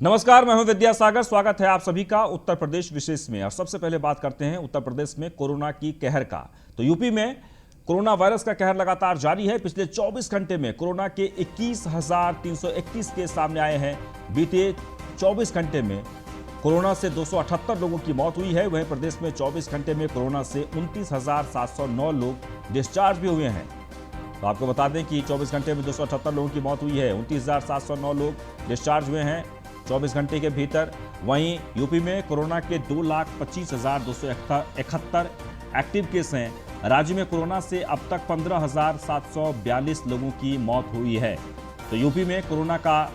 नमस्कार, मैं हूं विद्यासागर। स्वागत है आप सभी का उत्तर प्रदेश विशेष में। और सबसे पहले बात करते हैं उत्तर प्रदेश में कोरोना की कहर का। तो यूपी में कोरोना वायरस का कहर लगातार जारी है। पिछले 24 घंटे में कोरोना के 21,331 केस सामने आए हैं। बीते 24 घंटे में कोरोना से 278 लोगों की मौत हुई है। वहीं प्रदेश में 24 घंटे में कोरोना से 29,709 लोग डिस्चार्ज भी हुए हैं। तो आपको बता दें कि 24 घंटे में 278 लोगों की मौत हुई है, 29,709 लोग डिस्चार्ज हुए हैं 24 घंटे के भीतर। वहीं यूपी में कोरोना के 2,25,271 एक्टिव केस हैं। राज्य में कोरोना से अब तक 15,742 लोगों की मौत हुई है। तो यूपी में कोरोना का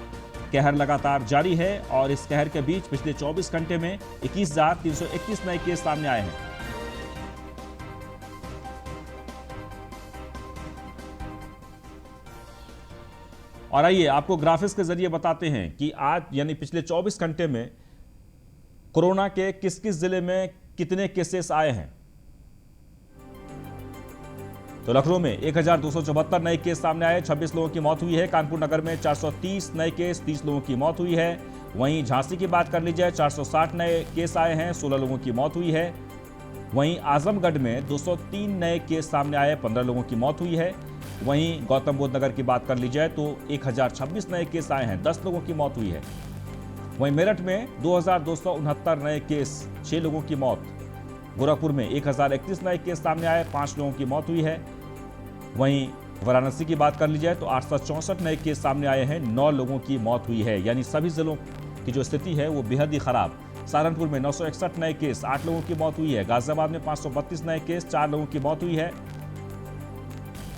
कहर लगातार जारी है और इस कहर के बीच पिछले 24 घंटे में 21,331 नए केस सामने आए हैं। और आइए आपको ग्राफिक्स के जरिए बताते हैं कि आज यानी पिछले 24 घंटे में कोरोना के किस किस जिले में कितने केसेस आए हैं। तो लखनऊ में 1,274 नए केस सामने आए, 26 लोगों की मौत हुई है। कानपुर नगर में 430 नए केस, 30 लोगों की मौत हुई है। वहीं झांसी की बात कर ली जाए, 460 नए केस आए हैं, 16 लोगों की मौत हुई है। वहीं आजमगढ़ में 203 नए केस सामने आए, 15 लोगों की मौत हुई है। वहीं गौतम बुद्ध नगर की बात कर ली जाए तो 1,026 नए केस आए हैं, 10 लोगों की मौत हुई है। वहीं मेरठ में 2,269 नए केस, 6 लोगों की मौत। गोरखपुर में 1,031 नए केस सामने आए, 5 लोगों की मौत हुई है। वहीं वाराणसी की बात कर ली जाए तो 864 नए केस सामने आए हैं, 9 लोगों की मौत हुई है। यानी सभी जिलों की जो स्थिति है वो बेहद ही खराब। सहारनपुर में 961 नए केस, 8 लोगों की मौत हुई है। गाजियाबाद में 532 नए केस, 4 लोगों की मौत हुई है।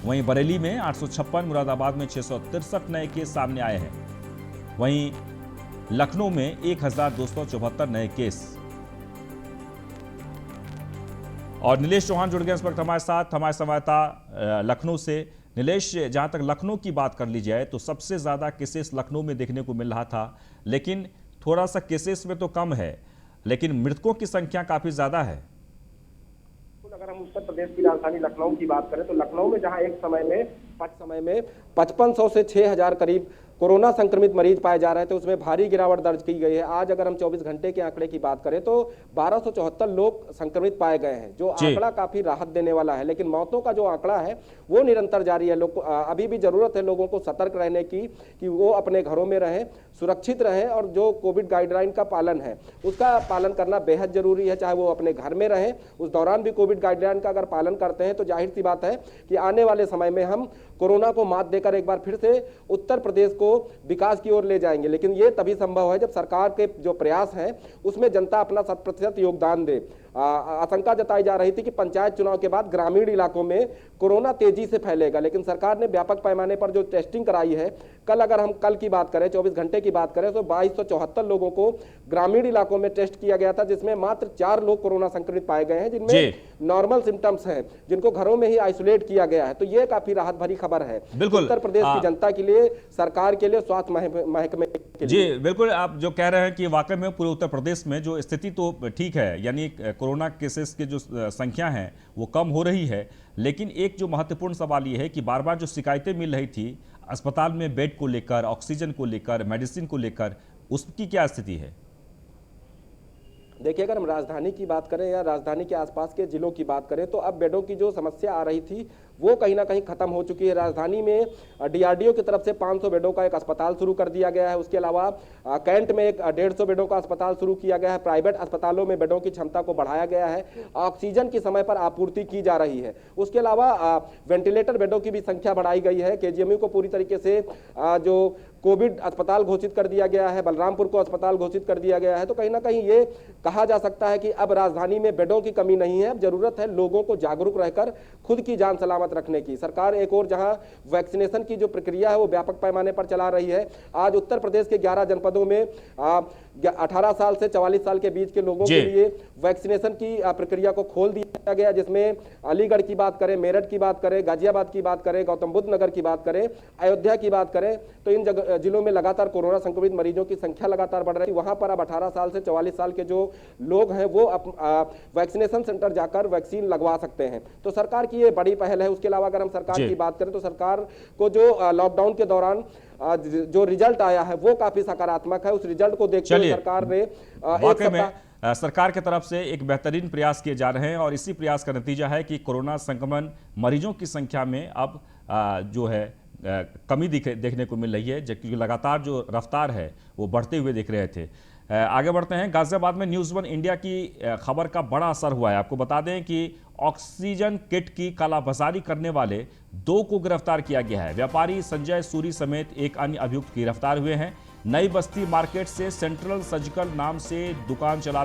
वहीं बरेली में 856, मुरादाबाद में 663 नए केस सामने आए हैं। वहीं लखनऊ में 1,274 नए केस। और नीलेश चौहान जुड़ गए इस वक्त हमारे साथ, हमारे संवाददाता लखनऊ से। नीलेश, जहां तक लखनऊ की बात कर ली जाए तो सबसे ज्यादा केसेस लखनऊ में देखने को मिल रहा था, लेकिन थोड़ा सा केसेस में तो कम है, लेकिन मृतकों की संख्या काफी ज्यादा है। अगर हम उत्तर प्रदेश की राजधानी लखनऊ की बात करें तो लखनऊ में जहां एक समय में 5500 से 6,000 करीब कोरोना संक्रमित मरीज पाए जा रहे थे, उसमें भारी गिरावट दर्ज की गई है। आज अगर हम 24 घंटे के आंकड़े की बात करें तो 1,274 लोग संक्रमित पाए गए हैं, जो आंकड़ा काफी राहत देने वाला है। लेकिन मौतों का जो आंकड़ा है वो निरंतर जारी है। लोग अभी भी जरूरत है लोगों को सतर्क रहने की, कि वो अपने घरों में रहें, सुरक्षित रहें और जो कोविड गाइडलाइन का पालन है उसका पालन करना बेहद जरूरी है। चाहे वो अपने घर में रहें, उस दौरान भी कोविड गाइडलाइन का अगर पालन करते हैं तो जाहिर सी बात है कि आने वाले समय में हम कोरोना को मात देकर एक बार फिर से उत्तर प्रदेश को विकास की ओर ले जाएंगे। लेकिन ये तभी संभव है जब सरकार के जो प्रयास हैं उसमें जनता अपना 100% योगदान दे। आशंका जताई जा रही थी कि पंचायत चुनाव के बाद ग्रामीण इलाकों में कोरोना तेजी से फैलेगा, लेकिन सरकार ने व्यापक पैमाने पर जो टेस्टिंग कराई है, कल की बात करें, 24 घंटे की बात करें तो 2274 लोगों को ग्रामीण इलाकों में टेस्ट किया गया था, जिसमें मात्र 4 लोग कोरोना संक्रमित पाए गए हैं, जिनमें नॉर्मल सिम्टम्स हैं, जिनको घरों में ही आइसोलेट किया गया है। तो ये काफी राहत भरी खबर है उत्तर प्रदेश की जनता के लिए, सरकार के लिए, स्वास्थ्य महकमे के लिए। जी बिल्कुल, आप जो कह रहे हैं कि वाकई में पूरे उत्तर प्रदेश में जो स्थिति तो ठीक है, यानी कोरोना केसेस की जो संख्या है वो कम हो रही है। लेकिन एक जो महत्वपूर्ण सवाल ये है कि बार बार जो शिकायतें मिल रही थी अस्पताल में बेड को लेकर, ऑक्सीजन को लेकर, मेडिसिन को लेकर, उसकी क्या स्थिति है? देखिए, अगर हम राजधानी की बात करें या राजधानी के आसपास के जिलों की बात करें तो अब बेडों की जो समस्या आ रही थी वो कहीं ना कहीं खत्म हो चुकी है। राजधानी में डीआरडीओ की तरफ से 500 बेडों का एक अस्पताल शुरू कर दिया गया है। उसके अलावा कैंट में एक 150 बेडों का अस्पताल शुरू किया गया है। प्राइवेट अस्पतालों में बेडों की क्षमता को बढ़ाया गया है। ऑक्सीजन की समय पर आपूर्ति की जा रही है। उसके अलावा वेंटिलेटर बेडों की भी संख्या बढ़ाई गई है। केजीएमयू को पूरी तरीके से जो कोविड अस्पताल घोषित कर दिया गया है, बलरामपुर को अस्पताल घोषित कर दिया गया है। तो कहीं ना कहीं ये कहा जा सकता है कि अब राजधानी में बेडों की कमी नहीं है। अब जरूरत है लोगों को जागरूक रहकर खुद की जान सलामत रखने की। सरकार एक और जहां वैक्सीनेशन की जो प्रक्रिया है वो व्यापक पैमाने पर चला रही है। आज उत्तर प्रदेश के 11 जनपदों में 18 साल से 44 साल के बीच के लोगों के लिए वैक्सीनेशन की प्रक्रिया को खोल दिया गया, जिसमें अलीगढ़ की बात करें, मेरठ की बात करें, गाजियाबाद की बात करें, गौतम बुद्ध नगर की बात करें, अयोध्या की बात करें, तो इन जिलों में लगातार कोरोना संक्रमित मरीजों की संख्या लगातार बढ़ रही है, वहां पर अब 18 साल से 44 साल के जो लोग हैं वो वैक्सीनेशन सेंटर जाकर वैक्सीन लगवा सकते हैं। तो सरकार की ये बड़ी पहल है। उसके अलावा अगर हम सरकार की बात करें तो सरकार को जो लॉकडाउन के दौरान जो रिजल्ट आया है वो काफी सकारात्मक है। उस रिजल्ट को देखते हुए सरकार ने वाकई में सरकार की तरफ से एक बेहतरीन प्रयास किए जा रहे हैं और इसी प्रयास का नतीजा है कि कोरोना संक्रमण मरीजों की संख्या में अब जो है कमी देखने को मिल रही है, जबकि लगातार जो रफ्तार है वो बढ़ते हुए दिख रहे थे। आगे बढ़ते हैं। गाजियाबाद में न्यूज़ वन इंडिया की खबर का बड़ा असर हुआ है। आपको बता दें कि ऑक्सीजन किट की कालाबाजारी करने वाले 2 को गिरफ्तार किया गया है। व्यापारी संजय सूरी समेत एक अन्य अभियुक्त गिरफ्तार हुए हैं। नई बस्ती मार्केट से सेंट्रल सर्जिकल नाम से दुकान चला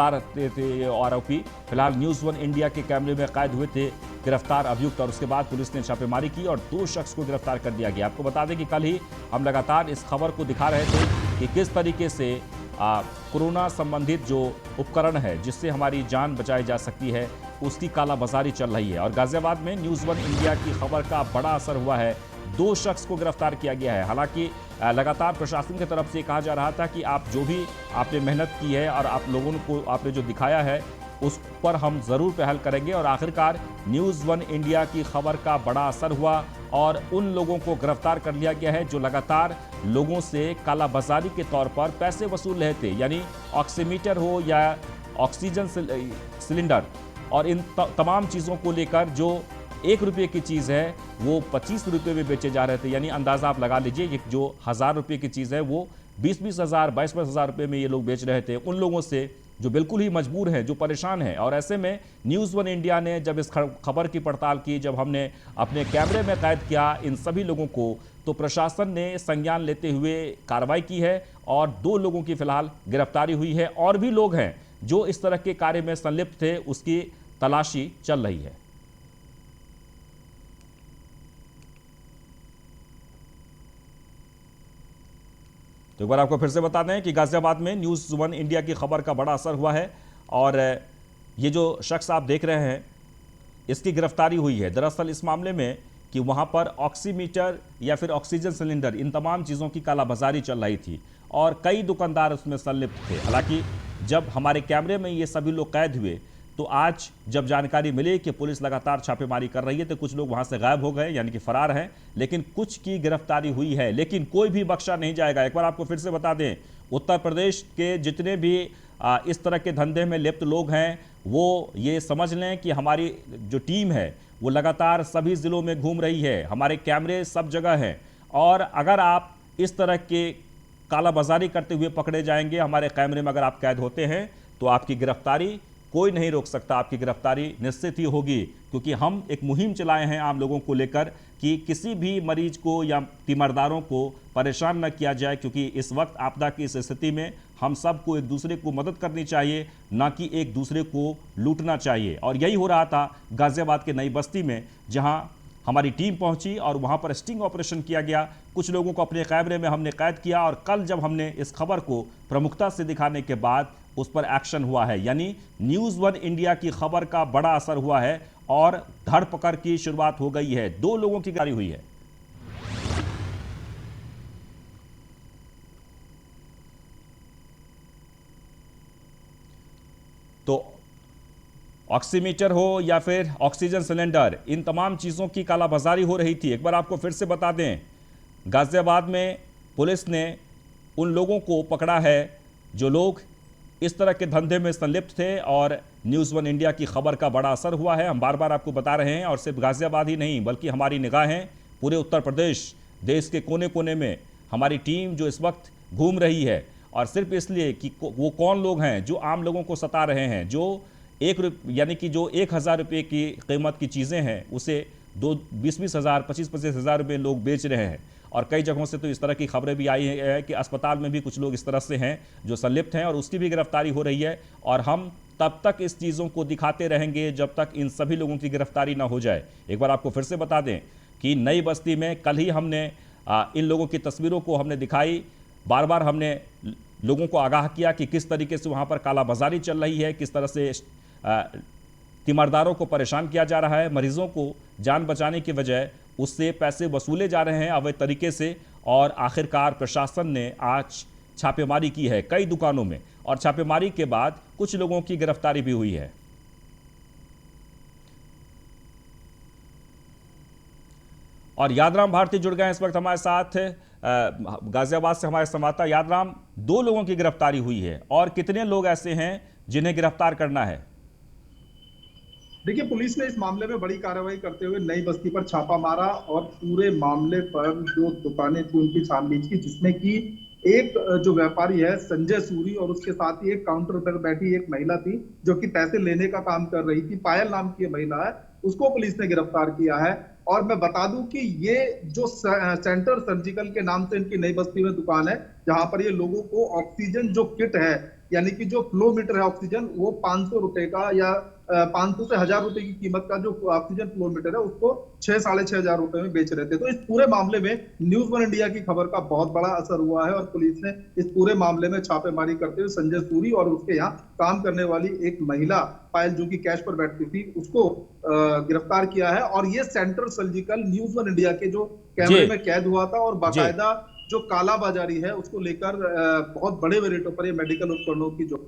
रहे थे ये आरोपी। फिलहाल न्यूज़ वन इंडिया के कैमरे में कैद हुए थे गिरफ्तार अभियुक्त और उसके बाद पुलिस ने छापेमारी की और 2 शख्स को गिरफ्तार कर दिया गया। आपको बता दें कि कल ही हम लगातार इस खबर को दिखा रहे थे कि किस तरीके से कोरोना संबंधित जो उपकरण है जिससे हमारी जान बचाई जा सकती है उसकी कालाबाजारी चल रही है और गाजियाबाद में न्यूज़ वन इंडिया की खबर का बड़ा असर हुआ है। 2 शख्स को गिरफ्तार किया गया है। हालांकि लगातार प्रशासन की तरफ से कहा जा रहा था कि आप जो भी आपने मेहनत की है और आप लोगों को आपने जो दिखाया है उस पर हम ज़रूर पहल करेंगे और आखिरकार न्यूज़ वन इंडिया की खबर का बड़ा असर हुआ और उन लोगों को गिरफ्तार कर लिया गया है जो लगातार लोगों से कालाबाजारी के तौर पर पैसे वसूल रहे थे, यानी ऑक्सीमीटर हो या ऑक्सीजन सिलेंडर और इन तमाम चीज़ों को लेकर जो 1 रुपये की चीज़ है वो 25 रुपये में बेचे जा रहे थे। यानी अंदाज़ा आप लगा लीजिए कि जो 1000 रुपये की चीज़ है वो 20-20 हज़ार 22-22 हज़ार रुपये में ये लोग बेच रहे थे उन लोगों से जो बिल्कुल ही मजबूर हैं, जो परेशान हैं। और ऐसे में न्यूज़ वन इंडिया ने जब इस खबर की पड़ताल की, जब हमने अपने कैमरे में कैद किया इन सभी लोगों को, तो प्रशासन ने संज्ञान लेते हुए कार्रवाई की है और 2 लोगों की फिलहाल गिरफ्तारी हुई है। और भी लोग हैं जो इस तरह के कार्य में संलिप्त थे, उसकी तलाशी चल रही है। तो एक बार आपको फिर से बता दें कि गाजियाबाद में न्यूज़ वन इंडिया की खबर का बड़ा असर हुआ है और ये जो शख्स आप देख रहे हैं इसकी गिरफ्तारी हुई है। दरअसल इस मामले में कि वहाँ पर ऑक्सीमीटर या फिर ऑक्सीजन सिलेंडर इन तमाम चीज़ों की कालाबाजारी चल रही थी और कई दुकानदार उसमें संलिप्त थे। हालांकि जब हमारे कैमरे में ये सभी लोग कैद हुए तो आज जब जानकारी मिली कि पुलिस लगातार छापेमारी कर रही है तो कुछ लोग वहां से गायब हो गए, यानी कि फरार हैं, लेकिन कुछ की गिरफ्तारी हुई है। लेकिन कोई भी बख्शा नहीं जाएगा। एक बार आपको फिर से बता दें, उत्तर प्रदेश के जितने भी इस तरह के धंधे में लिप्त लोग हैं वो ये समझ लें कि हमारी जो टीम है वो लगातार सभी जिलों में घूम रही है। हमारे कैमरे सब जगह हैं और अगर आप इस तरह के कालाबाजारी करते हुए पकड़े जाएंगे, हमारे कैमरे में अगर आप कैद होते हैं तो आपकी गिरफ्तारी कोई नहीं रोक सकता। आपकी गिरफ्तारी निश्चित ही होगी, क्योंकि हम एक मुहिम चलाए हैं आम लोगों को लेकर कि किसी भी मरीज को या तीमारदारों को परेशान न किया जाए, क्योंकि इस वक्त आपदा की इस स्थिति में हम सबको एक दूसरे को मदद करनी चाहिए, ना कि एक दूसरे को लूटना चाहिए। और यही हो रहा था गाजियाबाद के नई बस्ती में, जहां हमारी टीम पहुंची और वहां पर स्टिंग ऑपरेशन किया गया। कुछ लोगों को अपने कैमरे में हमने कैद किया और कल जब हमने इस खबर को प्रमुखता से दिखाने के बाद उस पर एक्शन हुआ है, यानी न्यूज़ वन इंडिया की खबर का बड़ा असर हुआ है और धरपकड़ की शुरुआत हो गई है। 2 लोगों की गिरफ्तारी हुई है। तो ऑक्सीमीटर हो या फिर ऑक्सीजन सिलेंडर, इन तमाम चीज़ों की कालाबाजारी हो रही थी। एक बार आपको फिर से बता दें, गाजियाबाद में पुलिस ने उन लोगों को पकड़ा है जो लोग इस तरह के धंधे में संलिप्त थे और न्यूज़ वन इंडिया की खबर का बड़ा असर हुआ है। हम बार बार आपको बता रहे हैं और सिर्फ गाजियाबाद ही नहीं बल्कि हमारी निगाहें पूरे उत्तर प्रदेश, देश के कोने कोने में हमारी टीम जो इस वक्त घूम रही है, और सिर्फ इसलिए कि वो कौन लोग हैं जो आम लोगों को सता रहे हैं, जो यानी कि जो 1000 रुपये की कीमत की चीज़ें हैं उसे 20-20 हज़ार 25-25 हज़ार रुपये लोग बेच रहे हैं। और कई जगहों से तो इस तरह की खबरें भी आई है कि अस्पताल में भी कुछ लोग इस तरह से हैं जो संलिप्त हैं और उसकी भी गिरफ्तारी हो रही है। और हम तब तक इस चीज़ों को दिखाते रहेंगे जब तक इन सभी लोगों की गिरफ्तारी ना हो जाए। एक बार आपको फिर से बता दें कि नई बस्ती में कल ही हमने इन लोगों की तस्वीरों को हमने दिखाई, बार बार हमने लोगों को आगाह किया कि किस तरीके से वहाँ पर कालाबाजारी चल रही है, किस तरह से तीमारदारों को परेशान किया जा रहा है, मरीजों को जान बचाने की बजाय उससे पैसे वसूले जा रहे हैं अवैध तरीके से। और आखिरकार प्रशासन ने आज छापेमारी की है कई दुकानों में, और छापेमारी के बाद कुछ लोगों की गिरफ्तारी भी हुई है। और यादराम भारती जुड़ गए हैं इस वक्त हमारे साथ, गाजियाबाद से हमारे संवाददाता। यादराम, 2 लोगों की गिरफ्तारी हुई है, और कितने लोग ऐसे हैं जिन्हें गिरफ्तार करना है? देखिए, पुलिस ने इस मामले में बड़ी कार्रवाई करते हुए नई बस्ती पर छापा मारा और पूरे मामले पर जो दुकानें थी उनकी छानबीन की, जिसमें कि एक जो व्यापारी है संजय सूरी और उसके साथ ही एक काउंटर पर बैठी एक महिला थी जो कि पैसे लेने का काम कर रही थी, पायल नाम की महिला है, उसको पुलिस ने गिरफ्तार किया है। और मैं बता दूं कि ये जो सेंटर सर्जिकल के नाम से इनकी नई बस्ती में दुकान है, जहां पर ये लोगों को ऑक्सीजन जो किट है, यानी कि जो फ्लो मीटर है ऑक्सीजन, वो 500 रुपए का या 500 से 1000 रुपए की कीमत का जो ऑक्सीजन फ्लो मीटर है उसको 6-6,500 रुपए में बेच रहे थे। तो इस पूरे मामले में न्यूज वन इंडिया की खबर का बहुत बड़ा असर हुआ है और पुलिस ने इस पूरे मामले में छापेमारी करते हुए संजय सूरी और उसके यहाँ काम करने वाली एक महिला पायल जो कि कैश पर बैठती थी उसको गिरफ्तार किया है। और ये centre surgical news one India के जो कैमरे में कैद हुआ था और बाकायदा जो कालाबाजारी है उसको लेकर बहुत बड़े रेटों पर ये मेडिकल उपकरणों की जो।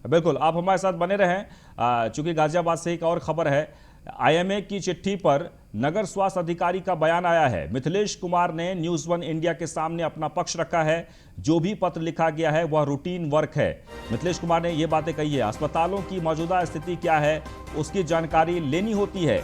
बिल्कुल, आप हमारे साथ बने रहें। चूंकि गाजियाबाद से एक और खबर है, आईएमए की चिट्ठी पर नगर स्वास्थ्य अधिकारी का बयान आया है। मिथिलेश कुमार ने न्यूज वन इंडिया के सामने अपना पक्ष रखा है। जो भी पत्र लिखा गया है वह रूटीन वर्क है। मिथिलेश कुमार ने यह बातें कही है। अस्पतालों की मौजूदा स्थिति क्या है उसकी जानकारी लेनी होती है।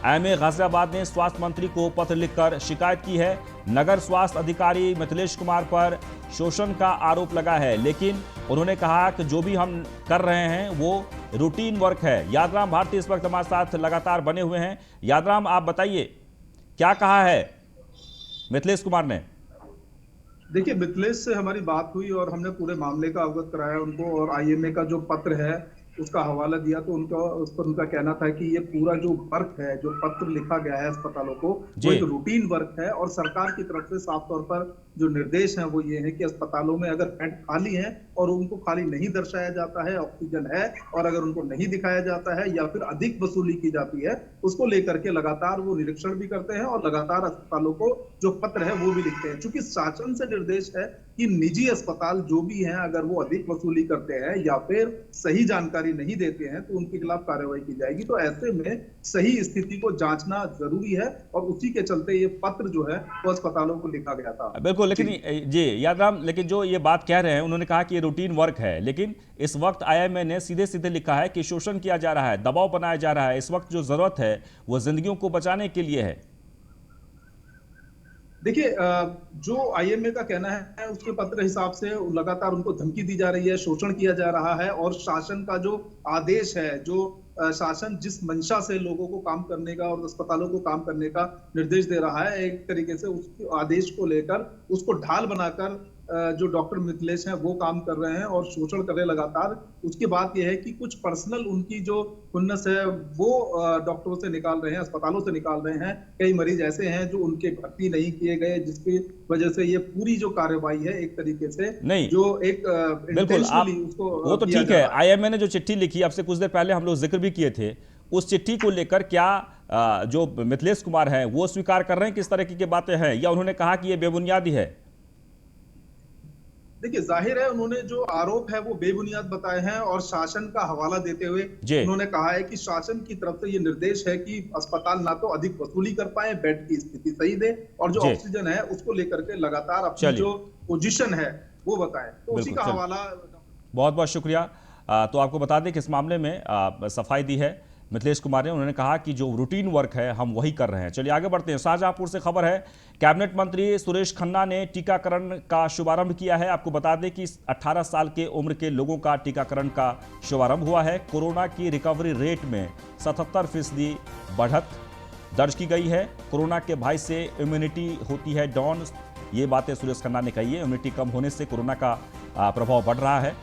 आईएमए गाजियाबाद ने स्वास्थ्य मंत्री को पत्र लिखकर शिकायत की है। नगर स्वास्थ्य अधिकारी मिथिलेश कुमार पर शोषण का आरोप लगा है, लेकिन उन्होंने कहा कि जो भी हम कर रहे हैं वो रूटीन वर्क है। यादराम भारती इस वक्त हमारे साथ लगातार बने हुए हैं। यादराम, आप बताइए क्या कहा है मिथिलेश कुमार ने? देखिए, मिथिलेश से हमारी बात हुई और हमने पूरे मामले का अवगत कराया उनको और आईएमए का जो पत्र है उसका हवाला दिया। तो उस पर उनका कहना था कि ये पूरा जो वर्क है, जो पत्र लिखा गया है अस्पतालों को, वो एक रूटीन वर्क है और सरकार की तरफ से साफ तौर पर जो निर्देश हैं वो ये है कि अस्पतालों में अगर बेड खाली हैं और उनको खाली नहीं दर्शाया जाता है, ऑक्सीजन है और अगर उनको नहीं दिखाया जाता है या फिर अधिक वसूली की जाती है, उसको लेकर के लगातार वो निरीक्षण भी करते हैं और लगातार अस्पतालों को जो पत्र है वो भी लिखते हैं। चूंकि शासन से निर्देश है कि निजी अस्पताल जो भी हैं अगर वो अधिक वसूली करते हैं या फिर सही जानकारी नहीं देते हैं तो उनके खिलाफ कार्रवाई की जाएगी। तो ऐसे में सही स्थिति को जांचना जरूरी है और उसी के चलते ये पत्र जो है वो अस्पतालों को लिखा गया था। बिल्कुल, लेकिन जी यादराम, लेकिन जो ये बात कह रहे हैं, उन्होंने कहा कि ये रूटीन वर्क है, लेकिन इस वक्त आईएमए ने सीधे सीधे लिखा है कि शोषण किया जा रहा है, दबाव बनाया जा रहा है। इस वक्त जो जरूरत है वो जिंदगियों को बचाने के लिए है। देखिए, जो आईएमए का कहना है उसके पत्र हिसाब से लगातार उनको धमकी दी जा रही है, शोषण किया जा रहा है और शासन का जो आदेश है, जो शासन जिस मंशा से लोगों को काम करने का और अस्पतालों को काम करने का निर्देश दे रहा है, एक तरीके से उस आदेश को लेकर उसको ढाल बनाकर जो डॉक्टर मिथिलेश हैं वो काम कर रहे हैं और शोषण कर रहे हैं लगातार। उसकी बात यह है कि कुछ पर्सनल उनकी जो खुन्नस है वो डॉक्टरों से निकाल रहे हैं, अस्पतालों से निकाल रहे हैं। कई मरीज ऐसे हैं जो उनके भर्ती नहीं किए गए, जिसकी वजह से ये पूरी जो कार्रवाई है एक तरीके से नहीं, जो एक बिल्कुल आप उसको वो तो ठीक है। आईएमए ने जो चिट्ठी लिखी, आपसे कुछ देर पहले हम लोग जिक्र भी किए थे, उस चिट्ठी को लेकर क्या जो मिथिलेश कुमार हैं वो स्वीकार कर रहे हैं किस तरह की बातें हैं, या उन्होंने कहा कि ये बेबुनियादी है? देखिए, जाहिर है उन्होंने जो आरोप है वो बेबुनियाद बताए हैं और शासन का हवाला देते हुए उन्होंने कहा है कि शासन की तरफ से ये निर्देश है कि अस्पताल ना तो अधिक वसूली कर पाए, बेड की स्थिति सही दे और जो ऑक्सीजन है उसको लेकर के लगातार अपनी जो पोजीशन है वो बताएं। तो उसी का हवाला। बहुत बहुत शुक्रिया। तो आपको बता दें कि इस मामले में सफाई दी है मिथिलेश कुमार ने। उन्होंने कहा कि जो रूटीन वर्क है हम वही कर रहे हैं। चलिए आगे बढ़ते हैं। शाहजहांपुर से खबर है, कैबिनेट मंत्री सुरेश खन्ना ने टीकाकरण का शुभारंभ किया है। आपको बता दें कि 18 साल के उम्र के लोगों का टीकाकरण का शुभारंभ हुआ है। कोरोना की रिकवरी रेट में 77% बढ़त दर्ज की गई है। कोरोना के भय से इम्यूनिटी होती है डाउन, ये बातें सुरेश खन्ना ने कही है। इम्यूनिटी कम होने से कोरोना का प्रभाव बढ़ रहा है।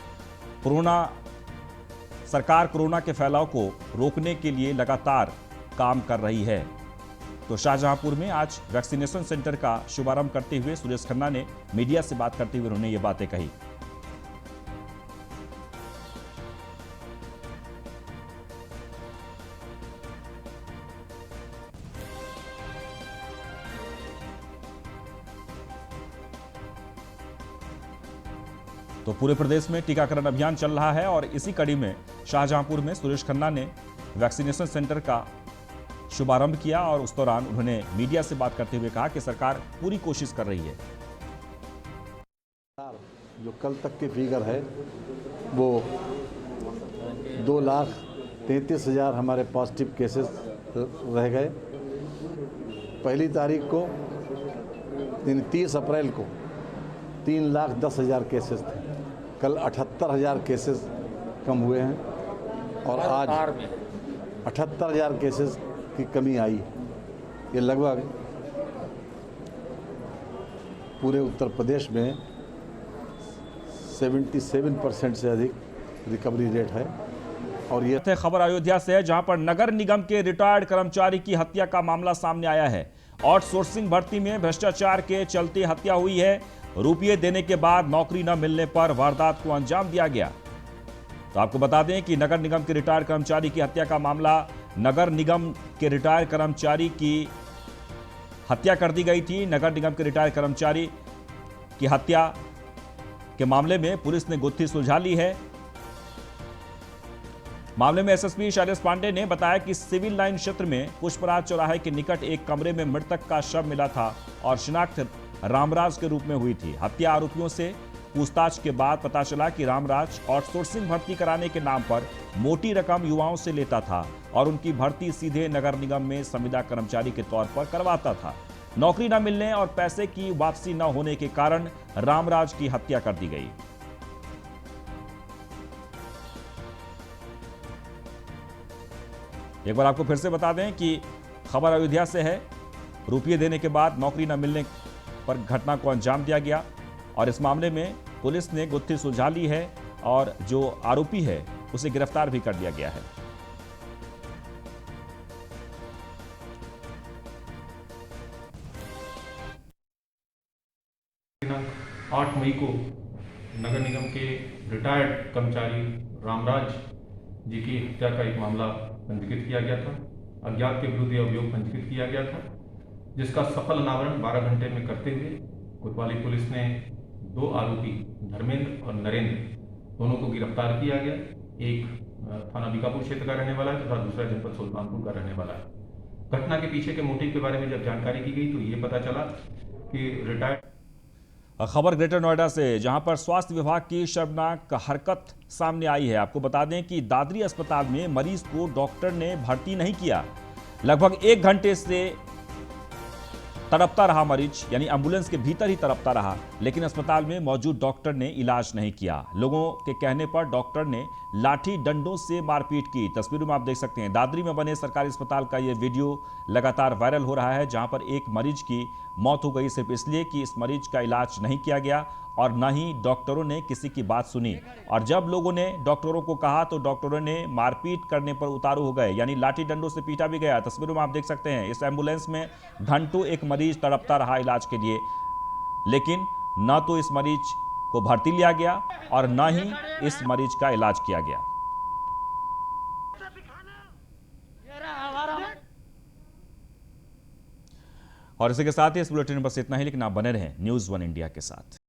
सरकार कोरोना के फैलाव को रोकने के लिए लगातार काम कर रही है। तो शाहजहांपुर में आज वैक्सीनेशन सेंटर का शुभारंभ करते हुए सुरेश खन्ना ने मीडिया से बात करते हुए उन्होंने ये बातें कही। तो पूरे प्रदेश में टीकाकरण अभियान चल रहा है और इसी कड़ी में शाहजहांपुर में सुरेश खन्ना ने वैक्सीनेशन सेंटर का शुभारंभ किया और उस दौरान उन्होंने मीडिया से बात करते हुए कहा कि सरकार पूरी कोशिश कर रही है। जो कल तक की फिगर है वो 2,33,000 हमारे पॉजिटिव केसेस रह गए। पहली तारीख को 30 अप्रैल को 3,10,000 केसेस थे। कल 78,000 केसेस कम हुए हैं और आज 78,000 केसेस की कमी आई है। ये लगभग पूरे उत्तर प्रदेश में 77% से अधिक रिकवरी रेट है। और ये खबर अयोध्या से है, जहां पर नगर निगम के रिटायर्ड कर्मचारी की हत्या का मामला सामने आया है। आउटसोर्सिंग भर्ती में भ्रष्टाचार के चलते हत्या हुई है। रुपये देने के बाद नौकरी न मिलने पर वारदात को अंजाम दिया गया। तो आपको बता दें कि नगर निगम के रिटायर्ड कर्मचारी की हत्या का मामला, नगर निगम के रिटायर्ड कर्मचारी की हत्या कर दी गई थी। नगर निगम के रिटायर्ड कर्मचारी की हत्या के मामले में पुलिस ने गुत्थी सुलझा ली है। मामले में एसएसपी शैलेश पांडे ने बताया कि सिविल लाइन क्षेत्र में पुष्पराज चौराहे के निकट एक कमरे में मृतक का शव मिला था और शिनाख्त रामराज के रूप में हुई थी। हत्या आरोपियों से पूछताछ के बाद पता चला कि रामराज आउटसोर्सिंग भर्ती कराने के नाम पर मोटी रकम युवाओं से लेता था और उनकी भर्ती सीधे नगर निगम में संविदा कर्मचारी के तौर पर करवाता था। नौकरी न मिलने और पैसे की वापसी न होने के कारण रामराज की हत्या कर दी गई। एक बार आपको फिर से बता दें कि खबर अयोध्या से है। रुपये देने के बाद नौकरी न मिलने पर घटना को अंजाम दिया गया और इस मामले में पुलिस ने गुत्थी सुलझा ली है और जो आरोपी है उसे गिरफ्तार भी कर लिया गया है। 8 मई को नगर निगम के रिटायर्ड कर्मचारी रामराज जी की हत्या का एक मामला पंजीकृत किया गया था। अज्ञात के विरुद्ध यह अभियोग पंजीकृत किया गया था, जिसका सफल अनावरण 12 घंटे में करते हुए कोतवाली पुलिस ने 2 आरोपी धर्मेंद्र और नरेंद्र दोनों को गिरफ्तार किया गया। एक थाना बीकापुर क्षेत्र का रहने वाला है तथा दूसरा जनपद सुल्तानपुर का रहने वाला है। घटना के पीछे के मोटिव के बारे में जब जानकारी की गई तो ये पता चला कि रिटायर्ड खबर ग्रेटर नोएडा से, जहां पर स्वास्थ्य विभाग की शर्मनाक हरकत सामने आई है। आपको बता दें कि दादरी अस्पताल में मरीज को डॉक्टर ने भर्ती नहीं किया। लगभग 1 घंटे से तड़पता रहा मरीज, यानी एम्बुलेंस के भीतर ही तड़पता रहा, लेकिन अस्पताल में मौजूद डॉक्टर ने इलाज नहीं किया। लोगों के कहने पर डॉक्टर ने लाठी डंडों से मारपीट की। तस्वीरों में आप देख सकते हैं दादरी में बने सरकारी अस्पताल का यह वीडियो लगातार वायरल हो रहा है, जहां पर एक मरीज की मौत हो गई सिर्फ इसलिए कि इस मरीज का इलाज नहीं किया गया और न ही डॉक्टरों ने किसी की बात सुनी। और जब लोगों ने डॉक्टरों को कहा तो डॉक्टरों ने मारपीट करने पर उतारू हो गए, यानी लाठी डंडों से पीटा भी गया। तस्वीरों में आप देख सकते हैं इस एम्बुलेंस में घंटों एक मरीज तड़पता रहा इलाज के लिए, लेकिन न तो इस मरीज को भर्ती लिया गया और न ही इस मरीज का इलाज किया गया। और इसी के साथ ही इस बुलेटिन में बस इतना ही, लेकिन आप बने रहें न्यूज़ 1 इंडिया के साथ।